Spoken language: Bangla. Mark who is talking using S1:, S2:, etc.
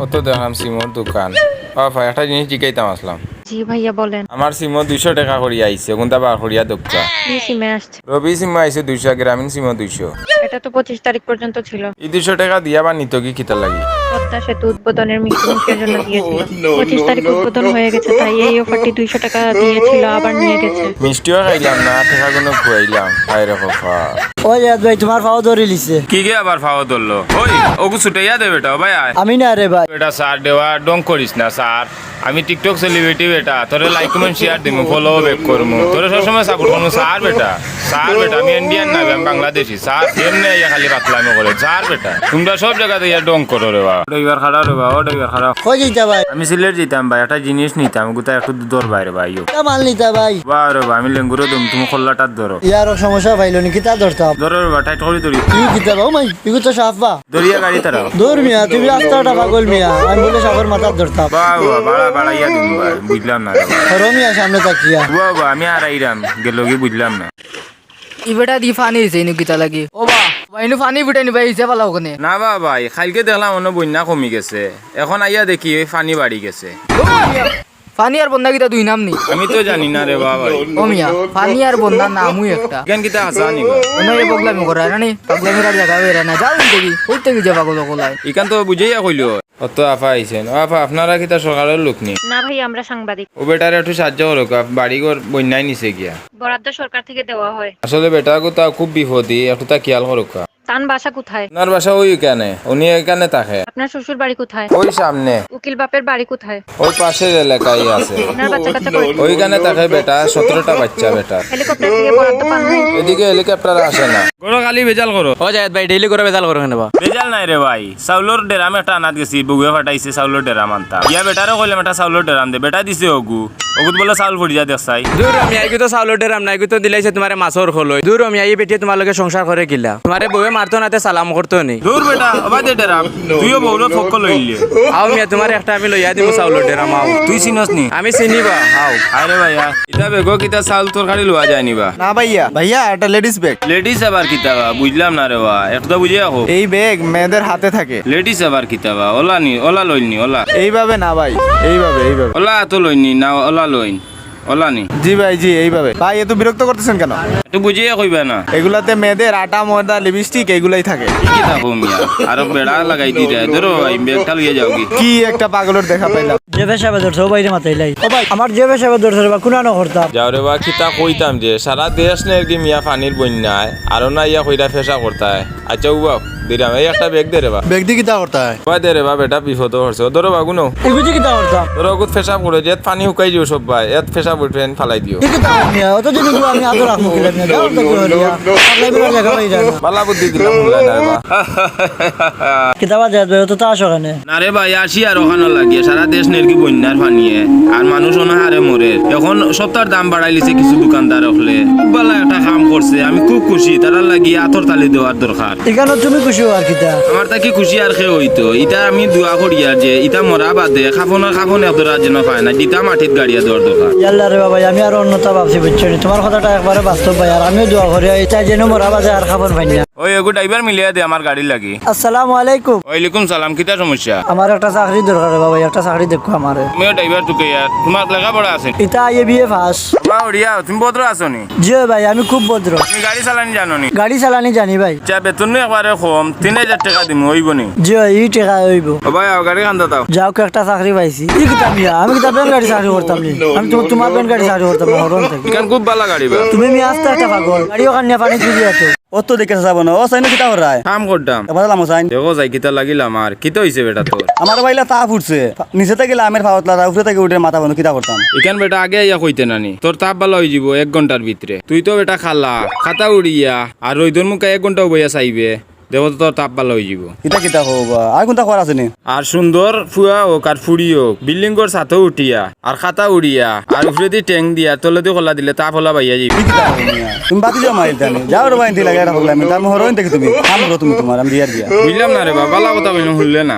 S1: কত দেখলাম সিমর দোকান ভাই একটা জিনিস জিজ্ঞাইতাম আসলাম।
S2: জি ভাইয়া বলেন।
S1: আমার সিম 200 টাকা করিয়া আইছে কোনটা বার করিয়া দোকা
S2: কি সিমে আসছে?
S1: রবি সিম আইছে 200, গ্রামীণ সিম 200।
S2: এটা তো 25 তারিখ পর্যন্ত ছিল।
S1: এই 200 টাকা দিয়া বা নিত কি কিতা লাগি?
S2: পদ্মা সেতু উদ্বোধনের মিটিংয়ের জন্য দিয়েছিল। 25 তারিখ উদ্বোধন হয়ে গেছে, তাই এই অফারটি 200 টাকা দিয়েছিল, আবার নিয়ে গেছে।
S1: মিষ্টিও খাইলাম না, টাকা কোনো খুয়াইলাম খাই রেখো
S3: ওই জাত ভাই তোমার পাও ধরে লিছে।
S1: কি গে আবার ফাওয়া ধরলো? ওই ওগু ছুটাইয়া দে বেটা ভাই আয়।
S3: আমি না রে ভাই।
S1: বেটা স্যার দেওয়া ডং করিস না স্যার, আমি টিকটক সেলিব্রিটি বেটা, তোরে লাইক কমেন্ট শেয়ার দিমু, ফলো ব্যাক করমু, তোরে সবসময় সাপোর্ট করমু স্যার বেটা। স্যার বেটা আমি ইন্ডিয়ান না, আমি বাংলাদেশি স্যার, এমনি ইয়া খালি পাতলামি করে স্যার বেটা। তোমরা সব জায়গাতে ইয়া ডং করো রে বা। ড্রাইভার খাড়া রে বা, ও ড্রাইভার খাড়া।
S3: কই যাইতা ভাই?
S1: আমি সিলেট যেতাম ভাই, একটা জিনিস নিতাম, গোটা একটু দূর বাইরে ভাই।
S3: তা মাল নিতা ভাই।
S1: বা রে বা, আমি লেঙ্গুরো দম, তুমি খোল্লাটার ধরো।
S3: ইয়ার সমস্যা পাইলো নি কিতা ধরতাম?
S1: ধরো রে বা, টাইট করে ধরি।
S3: ইউ কিতা বাউ মাই ইগু তো সাফা।
S1: ধরিয়া গাড়ি তারাও।
S3: দূর মিয়া তুমি রাস্তাটা পাগল মিয়া, আমি বলে সাগর মাথা ধরতাম।
S1: বা বা, বাড়া বাড়া ইয়া দিম ভাই, বুঝলাম না রে বা।
S3: রমিয়া সামনে তাকিয়া।
S1: বা বা, আমি আর আইরাম গেল কি বুঝলাম না।
S4: ইবেটা দি ফানি হইছে ইনু কিতা লাগি ও বা ইনু ফানি বিটে নিবা ইসে পালাও কোনে
S1: না বা ভাই, কালকে দেখলাম অন্য বন্যা কমি গেছে, এখন আইয়া দেখি ফানি বাড়ি গেছে।
S4: ফানি আর বন্দা কিতা দুই নাম নি
S1: আমি তো জানি না রে বা ভাই।
S4: ও মিয়া ফানি আর বন্দা নামই একটা
S1: কেন কিতা আসা নিবা?
S4: অন্য এ বগলামি করা না নি পাগলামি আর জায়গা বেরা না যাও দেখি কইতে কি যাবা গলো গলাই
S1: ইকান তো বুঝাইয়া কইলো অত আফা আইছেন। ও আফা, আপনারা কিতা সরকারের লোক নি?
S2: না ভাই, আমরা সাংবাদিক।
S1: ও বেটারে একটু সাহায্য করো, বাড়ি ঘর বন্যায় নিছে গিয়া।
S2: বরাদ্দ সরকার থেকে দেওয়া হয়।
S1: আসলে বেটা কোথা খুব বিপদী, একটু তা খেয়াল করো।
S2: তান বাসা কোথায়?
S1: ওনার বাসা ওই কেনে, উনি এখানে থাকে।
S2: আপনার শ্বশুর বাড়ি কোথায়?
S1: ওই সামনে
S2: উকিল বাপের বাড়ি কোথায়?
S1: ওই পাশের এলাকায় আছে।
S2: আপনার বাচ্চা কাচ্চা কই?
S1: ওইখানে থাকে বেটা, 17টা বাচ্চা বেটা।
S2: হেলিকপ্টার থেকে বরাদ্দ পান নাই?
S1: এদিকে হেলিকপ্টার আসে না। করো খালি ভেজাল করো।
S5: ও জায়েদ ভাই ডেইলি করে বেজাল করো কেন বা?
S1: ভেজাল নাই রে ভাই, চাউলর ডেরাম একটা আনাত গেছি, বগুয়ে ফাটাইছে চাউলর ডেরাম আনতা। ইয়া বেটারে কইলাম একটা চাউলর ডেরাম দে, বেটা দিছে ওগুত বলে চাউল ফুরিয়া দেখাই।
S5: দূর আমি আইগু তো চাউলৰ ডেরাম নাই, তো দিলাইছে তোমারে মাছৰ খলৈ। দূর আমি আই বেটিয়ে তোমার লগে সংসার করে কিলা, তোমারে বউয়ে মারতো নাতে সালাম করতো নি।
S1: দূর বেটা অবা দে ডেরাম, তুইও বউর ফক লইলে।
S5: আও মিয়া তোমারে একটা আমি লইয়া দিব চাউলৰ ডেরাম আও।
S1: তুই চিনস নি?
S5: আমি চিনিবা আও।
S1: আরে ভাইয়া, ইতা বেগো কিতা চাউল তরকারি লওয়া যায় নিবা?
S6: না ভাইয়া ভাইয়া একটা লেডিস ব্যাগ।
S1: লেডিস আবার কিতাবা বুঝলাম না রে বা, একটা বুঝিয়া কো।
S6: এই ব্যাগ মেয়েদের হাতে থাকে।
S1: লেডিস আবার কিতাবা ওলা নি, ওলা লইনি ওলা।
S6: এইভাবে না ভাই, এইভাবে এইভাবে।
S1: ওলা তো লইনি না, ওলা লইন ওলা নি।
S6: জি ভাই জি এইভাবে। ভাই এত বিরক্ত করতেছেন কেন?
S1: একটু বুঝিয়া কইবা না।
S6: এগুলাতে মেয়েদের আটা ময়দা লিপস্টিক এগুলাই থাকে।
S1: কি থাকো মিয়া, আরো বেড়া লাগাই দিতে ধরো ভাই, ব্যাগটা লইয়া যাও কি।
S6: কি একটা পাগলের দেখা পাইলাম।
S3: যে পেশাবে ধরছে ও বাইরে মাথায় লাই। ও ভাই আমার যে পেশাবে ধরছে বা কুনানো করতাম।
S1: যাও রে বা, কিতা কইতাম যে সারা দেশ নে কি মিয়া পানির বন্যায় আর না ইয়া কইরা ফেসা করতায়। আচ্ছা উবা দিরাম, এই একটা ব্যাগ দে রে বা।
S6: ব্যাগ দিয়ে কিতা করতে হয়?
S1: বা দে রে বা, বেটা বিপদ হচ্ছে ধরো বা গুনো।
S3: এগুজি কিতা করতাম?
S1: ধরো ওগুত ফেসা করে যে পানি শুকাই দিও সব ভাই, এত ফেসা উঠবেন ফালাই দিও।
S3: কি কিতা মিয়া অত জিনিস আমি আদর রাখমু কিলা মিয়া, যাও তো কি হলিয়া পাগলাই বিরা জায়গা পাইরা না।
S1: বালা বুদ্ধি দিলাম শুনলাই না রে বা।
S3: কিতাবা জায়েদ ভাই অত তা আসো কেন?
S1: না রে ভাই, আসি আর ওখানে লাগিয়ে সারা দেশ নের কি বন্যার পানিয়ে আর মানুষ অনাহারে মরে। এখন সপ্তাহের দাম বাড়াই লিছে কিছু দোকানদার হলে, খুব ভালো একটা কাম করছে, আমি খুব খুশি। তারা লাগিয়ে আতর তালি দেওয়ার দরকার।
S3: এখানে তুমি খুশি আর কিতা?
S1: আমার তাকে খুশি আর খেয়ে হইতো। ইটা আমি দোয়া করি আর যে ইটা মরা বাদে খাফন এত রাজ্য পায় না, দিতা মাটিত গাড়িয়া দেওয়ার দরকার।
S3: ইয়াল্লা রে বাবা, আমি আর অন্যতা ভাবছি বুঝছো নি, তোমার কথাটা একবারে বাস্তব ভাই, আর আমিও দোয়া করি এটা যেন মরা বাজে আর খাবার পাই না।
S1: ওই এগো ড্রাইভার মিলিয়ে দে আমার গাড়ি লাগি।
S3: আসসালামু আলাইকুম।
S1: ওয়ালাইকুম সালাম, কিতা সমস্যা?
S3: আমার একটা চাকরি দরকার রে বাবা, একটা চাকরি দেখো আমারে।
S1: তুমিও ড্রাইভার টুকে আর তোমার লেখা পড়া আছে?
S3: এটা আইয়ে বিয়ে ফাস।
S1: বা ওড়িয়া, তুমি ভদ্র আছো নি?
S3: জি ভাই আমি খুব ভদ্র।
S1: তুমি গাড়ি চালানি জানো নি?
S3: গাড়ি চালানি জানি ভাই।
S1: চা বেতন একবারে কম, 3000 টাকা দিম হইব নি?
S3: জি এই টাকা হইব।
S1: ও ভাই আও গাড়ি খান্দা দাও।
S3: যাও একটা চাকরি পাইছি। কি কিতা মিয়া, আমি কিতা বেন গাড়ি চাকরি করতাম নি? আমি তোমার বেন গাড়ি চাকরি করতাম না হরন থেকে।
S1: ইকান খুব ভালো গাড়ি বা।
S3: তুমি মিয়া আস্তে একটা পাগল, গাড়ি ওখানে নিয়ে পানি চুরি আতো।
S6: ও তো দেখে যাব না, ও সাইন কিতা করায়?
S1: কাম করতাম
S6: এবার লামো সাইন।
S1: দেখো যাই কিতা লাগিলাম আর কিতা হইছে বেটা তোর?
S6: আমার বাইলা তা ফুটছে, নিচে থেকে আমের ফাওতলা উপরে থেকে উঠে মাথা বন্ধ কিতা করতাম।
S1: ইকান বেটা আগে ইয়া কইতে নানি, তোর তাপ ভালো হয়ে যাব 1 ঘন্টার ভিতরে। তুই তো বেটা খালা খাতা উড়িয়া আর রইদর মুখে 1 ঘন্টা বইয়া চাইবে, দেখো তো তোর তাপ ভালো হয়ে যাব।
S6: কিতা কিতা হবা আর কোনটা করা আছে নি?
S1: আর সুন্দর ফুয়া হোক আর ফুড়ি হোক, বিল্ডিং ঘর ছাতো উঠিয়া আর খাতা উড়িয়া আর উপরে দিয়ে ট্যাং দিয়া তলে দিয়ে খোলা দিলে তাপ হলা বাইয়া যাবি।
S6: কি কিতা হবা মিয়া? তুমি বাতি যাও মাইল জানি যাও রে বাইন দিলা গাড়া হগলা আমি তার হরন দেখি তুমি কাম করো তুমি তোমার আমি দিয়া দিয়া।
S1: বুঝলাম না রে বাবা, ভালো কথা বললাম শুনলে না।